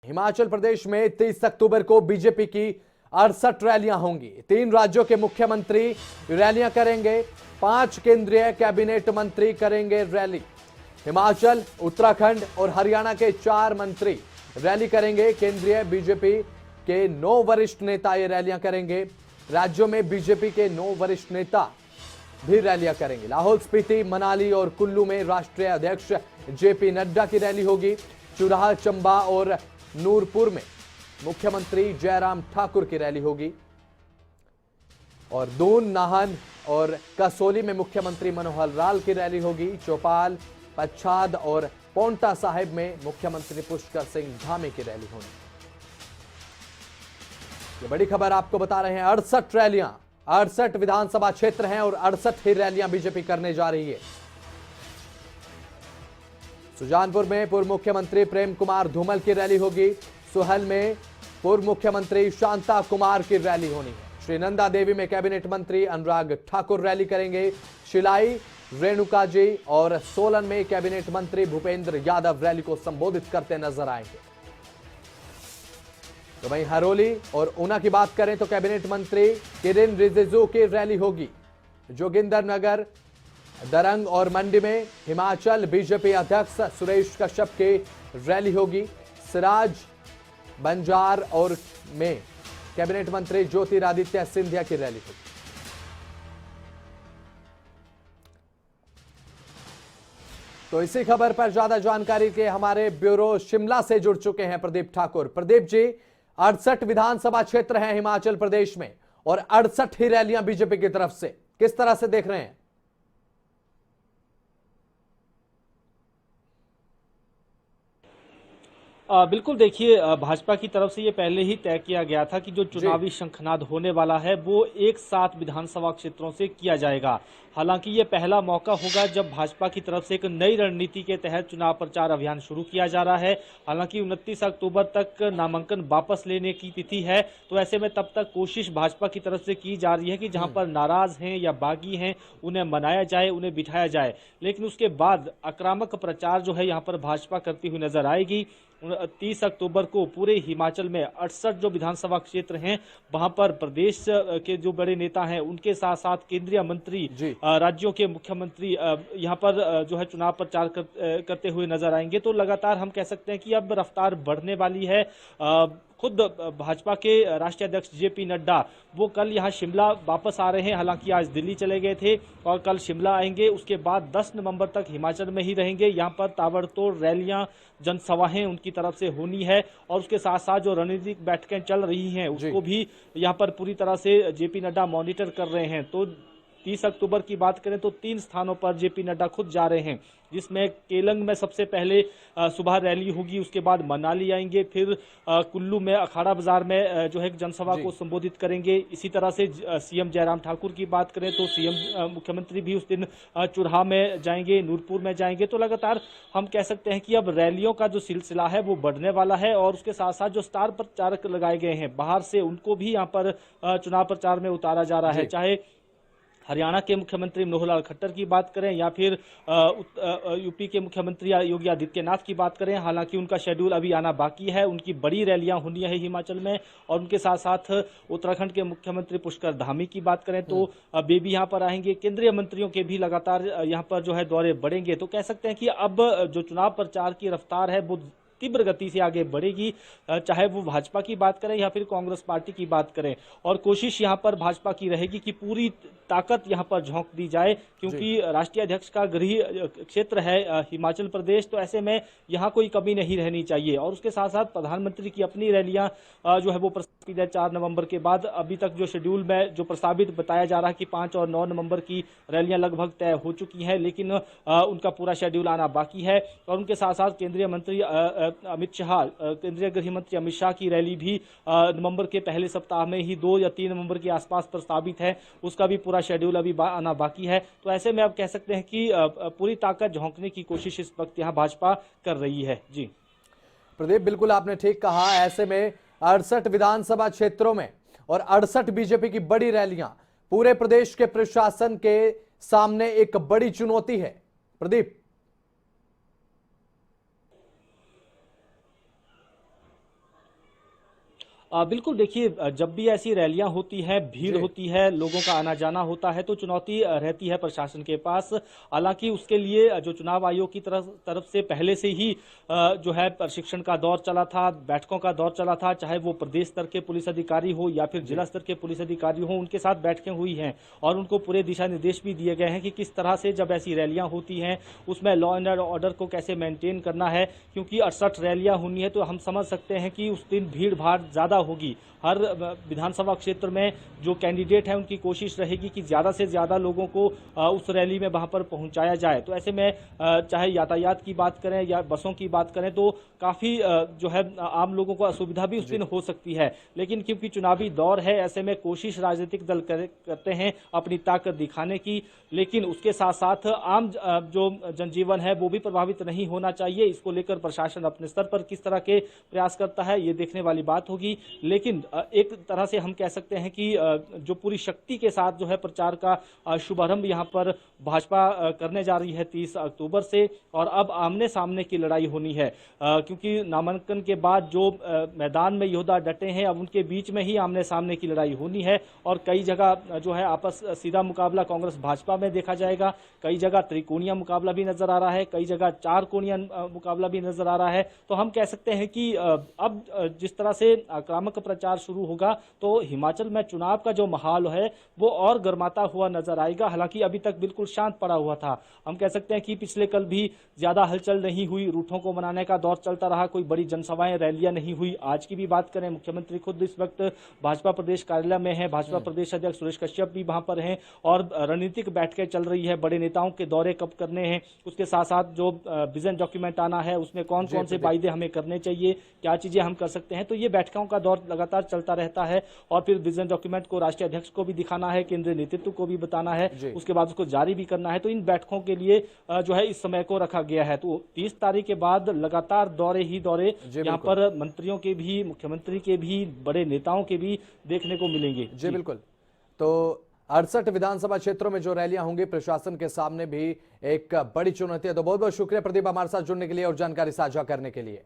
हिमाचल प्रदेश में 30 अक्टूबर को बीजेपी की 68 रैलियां होंगी। 3 राज्यों के मुख्यमंत्री रैलियां करेंगे। 5 केंद्रीय कैबिनेट मंत्री करेंगे रैली। हिमाचल, उत्तराखंड और हरियाणा के 4 मंत्री रैली करेंगे। केंद्रीय बीजेपी के 9 वरिष्ठ नेता ये रैलियां करेंगे। राज्यों में बीजेपी के 9 वरिष्ठ नेता भी रैलियां करेंगे। लाहौल स्पीति, मनाली और कुल्लू में राष्ट्रीय अध्यक्ष जेपी नड्डा की रैली होगी। चुराह, चंबा और नूरपुर में मुख्यमंत्री जयराम ठाकुर की रैली होगी और दून, नाहन और कसोली में मुख्यमंत्री मनोहर लाल की रैली होगी। चौपाल, पच्छाद और पोंटा साहिब में मुख्यमंत्री पुष्कर सिंह धामी की रैली होगी। ये बड़ी खबर आपको बता रहे हैं। 68 रैलियां, 68 विधानसभा क्षेत्र हैं और 68 ही रैलियां बीजेपी करने जा रही है। सुजानपुर में पूर्व मुख्यमंत्री प्रेम कुमार धूमल की रैली होगी। सोहल में पूर्व मुख्यमंत्री शांता कुमार की रैली होनी है। श्री नंदा देवी में कैबिनेट मंत्री अनुराग ठाकुर रैली करेंगे। शिलाई, रेणुका जी और सोलन में कैबिनेट मंत्री भूपेंद्र यादव रैली को संबोधित करते नजर आएंगे। तो वहीं हरोली और ऊना की बात करें तो कैबिनेट मंत्री किरेन रिजिजू की रैली होगी। जोगिंदरनगर, दरंग और मंडी में हिमाचल बीजेपी अध्यक्ष सुरेश कश्यप की रैली होगी। सिराज, बंजार और में कैबिनेट मंत्री ज्योतिरादित्य सिंधिया की रैली होगी। तो इसी खबर पर ज्यादा जानकारी के हमारे ब्यूरो शिमला से जुड़ चुके हैं प्रदीप ठाकुर। प्रदीप जी, 68 विधानसभा क्षेत्र हैं हिमाचल प्रदेश में और 68 ही रैलियां बीजेपी की तरफ से, किस तरह से देख रहे हैं? बिल्कुल देखिए, भाजपा की तरफ से ये पहले ही तय किया गया था कि जो चुनावी शंखनाद होने वाला है वो एक साथ विधानसभा क्षेत्रों से किया जाएगा। हालांकि ये पहला मौका होगा जब भाजपा की तरफ से एक नई रणनीति के तहत चुनाव प्रचार अभियान शुरू किया जा रहा है। हालांकि 29 अक्टूबर तक नामांकन वापस लेने की तिथि है, तो ऐसे में तब तक कोशिश भाजपा की तरफ से की जा रही है कि जहां पर नाराज हैं या बागी हैं उन्हें मनाया जाए, उन्हें बिठाया जाए। लेकिन उसके बाद आक्रामक प्रचार जो है यहाँ पर भाजपा करती हुई नजर आएगी। 30 अक्टूबर को पूरे हिमाचल में 68 जो विधानसभा क्षेत्र हैं वहां पर प्रदेश के जो बड़े नेता हैं उनके साथ साथ केंद्रीय मंत्री, राज्यों के मुख्यमंत्री यहां पर जो है चुनाव प्रचार करते हुए नजर आएंगे। तो लगातार हम कह सकते हैं कि अब रफ्तार बढ़ने वाली है। खुद भाजपा के राष्ट्रीय अध्यक्ष जेपी नड्डा वो कल यहाँ शिमला वापस आ रहे हैं। हालांकि आज दिल्ली चले गए थे और कल शिमला आएंगे। उसके बाद 10 नवंबर तक हिमाचल में ही रहेंगे। यहाँ पर ताबड़तोड़ रैलियां, जनसभाएं उनकी तरफ से होनी है और उसके साथ साथ जो रणनीतिक बैठकें चल रही हैं उसको भी यहाँ पर पूरी तरह से जेपी नड्डा मॉनिटर कर रहे हैं। तो 30 अक्टूबर की बात करें तो 3 स्थानों पर जेपी नड्डा खुद जा रहे हैं, जिसमें केलंग में सबसे पहले सुबह रैली होगी। उसके बाद मनाली आएंगे, फिर कुल्लू में अखाड़ा बाजार में जो है जनसभा को संबोधित करेंगे। इसी तरह से सीएम जयराम ठाकुर की बात करें तो सीएम मुख्यमंत्री भी उस दिन चुराह में जाएंगे, नूरपुर में जाएंगे। तो लगातार हम कह सकते हैं कि अब रैलियों का जो सिलसिला है वो बढ़ने वाला है और उसके साथ साथ जो स्टार प्रचारक लगाए गए हैं बाहर से, उनको भी यहाँ पर चुनाव प्रचार में उतारा जा रहा है। चाहे हरियाणा के मुख्यमंत्री मनोहर लाल खट्टर की बात करें या फिर यूपी के मुख्यमंत्री योगी आदित्यनाथ की बात करें, हालांकि उनका शेड्यूल अभी आना बाकी है। उनकी बड़ी रैलियां होनी है हिमाचल में। और उनके साथ साथ उत्तराखंड के मुख्यमंत्री पुष्कर धामी की बात करें तो वे भी यहाँ पर आएंगे। केंद्रीय मंत्रियों के भी लगातार यहाँ पर जो है दौरे बढ़ेंगे। तो कह सकते हैं कि अब जो चुनाव प्रचार की रफ्तार है वो तीव्र गति से आगे बढ़ेगी, चाहे वो भाजपा की बात करें या फिर कांग्रेस पार्टी की बात करें। और कोशिश यहां पर भाजपा की रहेगी कि पूरी ताकत यहां पर झोंक दी जाए, क्योंकि राष्ट्रीय अध्यक्ष का गृह क्षेत्र है हिमाचल प्रदेश। तो ऐसे में यहां कोई कमी नहीं रहनी चाहिए। और उसके साथ साथ प्रधानमंत्री की अपनी रैलियां जो है वो प्रस्तावित है 4 नवंबर के बाद। अभी तक जो शेड्यूल में जो प्रस्तावित बताया जा रहा है कि 5 और 9 नवंबर की रैलियां लगभग तय हो चुकी हैं, लेकिन उनका पूरा शेड्यूल आना बाकी है। और उनके साथ साथ केंद्रीय मंत्री अमित शाह, केंद्रीय गृह मंत्री अमित शाह की रैली भी नवंबर के पहले सप्ताह में ही 2 या 3 नवंबर के आसपास प्रस्तावित है। उसका भी पूरा शेड्यूल अभी आना बाकी है। तो ऐसे में आप कह सकते हैं कि पूरी ताकत झोंकने की कोशिश इस वक्त यहाँ भाजपा कर रही है। जी प्रदीप, बिल्कुल आपने ठीक कहा। ऐसे में 68 विधानसभा क्षेत्रों में और 68 बीजेपी की बड़ी रैलियां पूरे प्रदेश के प्रशासन के सामने एक बड़ी चुनौती है। प्रदीप, बिल्कुल देखिए, जब भी ऐसी रैलियां होती हैं, भीड़ जी। होती है, लोगों का आना जाना होता है, तो चुनौती रहती है प्रशासन के पास। हालांकि उसके लिए जो चुनाव आयोग की तरफ तरफ से पहले से ही जो है प्रशिक्षण का दौर चला था, बैठकों का दौर चला था, चाहे वो प्रदेश स्तर के पुलिस अधिकारी हो या फिर जी। जिला स्तर के पुलिस अधिकारी हो, उनके साथ बैठकें हुई हैं और उनको पूरे दिशा निर्देश भी दिए गए हैं कि किस तरह से जब ऐसी रैलियां होती हैं उसमें लॉ एंड ऑर्डर को कैसे मेंटेन करना है, क्योंकि 68 रैलियां होनी है तो हम समझ सकते हैं कि उस दिन भीड़ भाड़ ज़्यादा होगी। हर विधानसभा क्षेत्र में जो कैंडिडेट हैं उनकी कोशिश रहेगी कि ज़्यादा से ज़्यादा लोगों को उस रैली में वहां पर पहुंचाया जाए। तो ऐसे में चाहे यातायात की बात करें या बसों की बात करें तो काफ़ी जो है आम लोगों को असुविधा भी उस दिन हो सकती है। लेकिन क्योंकि चुनावी दौर है, ऐसे में कोशिश राजनीतिक दल करते हैं अपनी ताकत दिखाने की, लेकिन उसके साथ साथ आम जो जनजीवन है वो भी प्रभावित नहीं होना चाहिए। इसको लेकर प्रशासन अपने स्तर पर किस तरह के प्रयास करता है ये देखने वाली बात होगी। लेकिन एक तरह से हम कह सकते हैं कि जो पूरी शक्ति के साथ जो है प्रचार का शुभारंभ यहाँ पर भाजपा करने जा रही है 30 अक्टूबर से, और अब आमने सामने की लड़ाई होनी है, क्योंकि नामांकन के बाद जो मैदान में योद्धा डटे हैं अब उनके बीच में ही आमने सामने की लड़ाई होनी है। और कई जगह जो है आपस सीधा मुकाबला कांग्रेस भाजपा में देखा जाएगा, कई जगह त्रिकोणीय मुकाबला भी नजर आ रहा है, कई जगह चार कोणीय मुकाबला भी नजर आ रहा है। तो हम कह सकते हैं कि अब जिस तरह से आक्रामक प्रचार शुरू होगा तो हिमाचल में चुनाव का जो माहौल है वो और गर्माता हुआ नजर आएगा। हालांकि अभी तक बिल्कुल शांत पड़ा हुआ था। हम कह सकते हैं कि पिछले कल भी ज्यादा हलचल नहीं हुई, रूठों को मनाने का दौर चलता रहा, कोई बड़ी जनसभाएं रैलियां नहीं हुई। आज की भी बात करें, मुख्यमंत्री खुद इस वक्त भाजपा प्रदेश कार्यालय में है, भाजपा प्रदेश अध्यक्ष सुरेश कश्यप भी वहां पर हैं और रणनीतिक बैठकें चल रही है, बड़े नेताओं के दौरे कब करने हैं, उसके साथ साथ जो विजन डॉक्यूमेंट आना है उसमें कौन कौन से वायदे हमें करने चाहिए, क्या चीजें हम कर सकते हैं। तो ये बैठकों का दौर लगातार चलता रहता है और फिर विजन डॉक्यूमेंट को राष्ट्रीय अध्यक्ष को भी दिखाना है, केंद्रीय नेतृत्व को भी बताना है, उसके बाद उसको जारी भी करना है। तो इन बैठकों के लिए जो है इस समय को रखा गया है। तो 30 तारीख के बाद लगातार दौरे ही दौरे यहाँ पर मंत्रियों के भी, मुख्यमंत्री के भी, बड़े नेताओं के भी देखने को मिलेंगे। जी बिल्कुल। तो 68 विधानसभा क्षेत्रों में जो रैलियां होंगी प्रशासन के सामने भी एक बड़ी चुनौती है। तो बहुत बहुत शुक्रिया प्रदीप हमारे साथ जुड़ने के लिए और जानकारी साझा करने के लिए।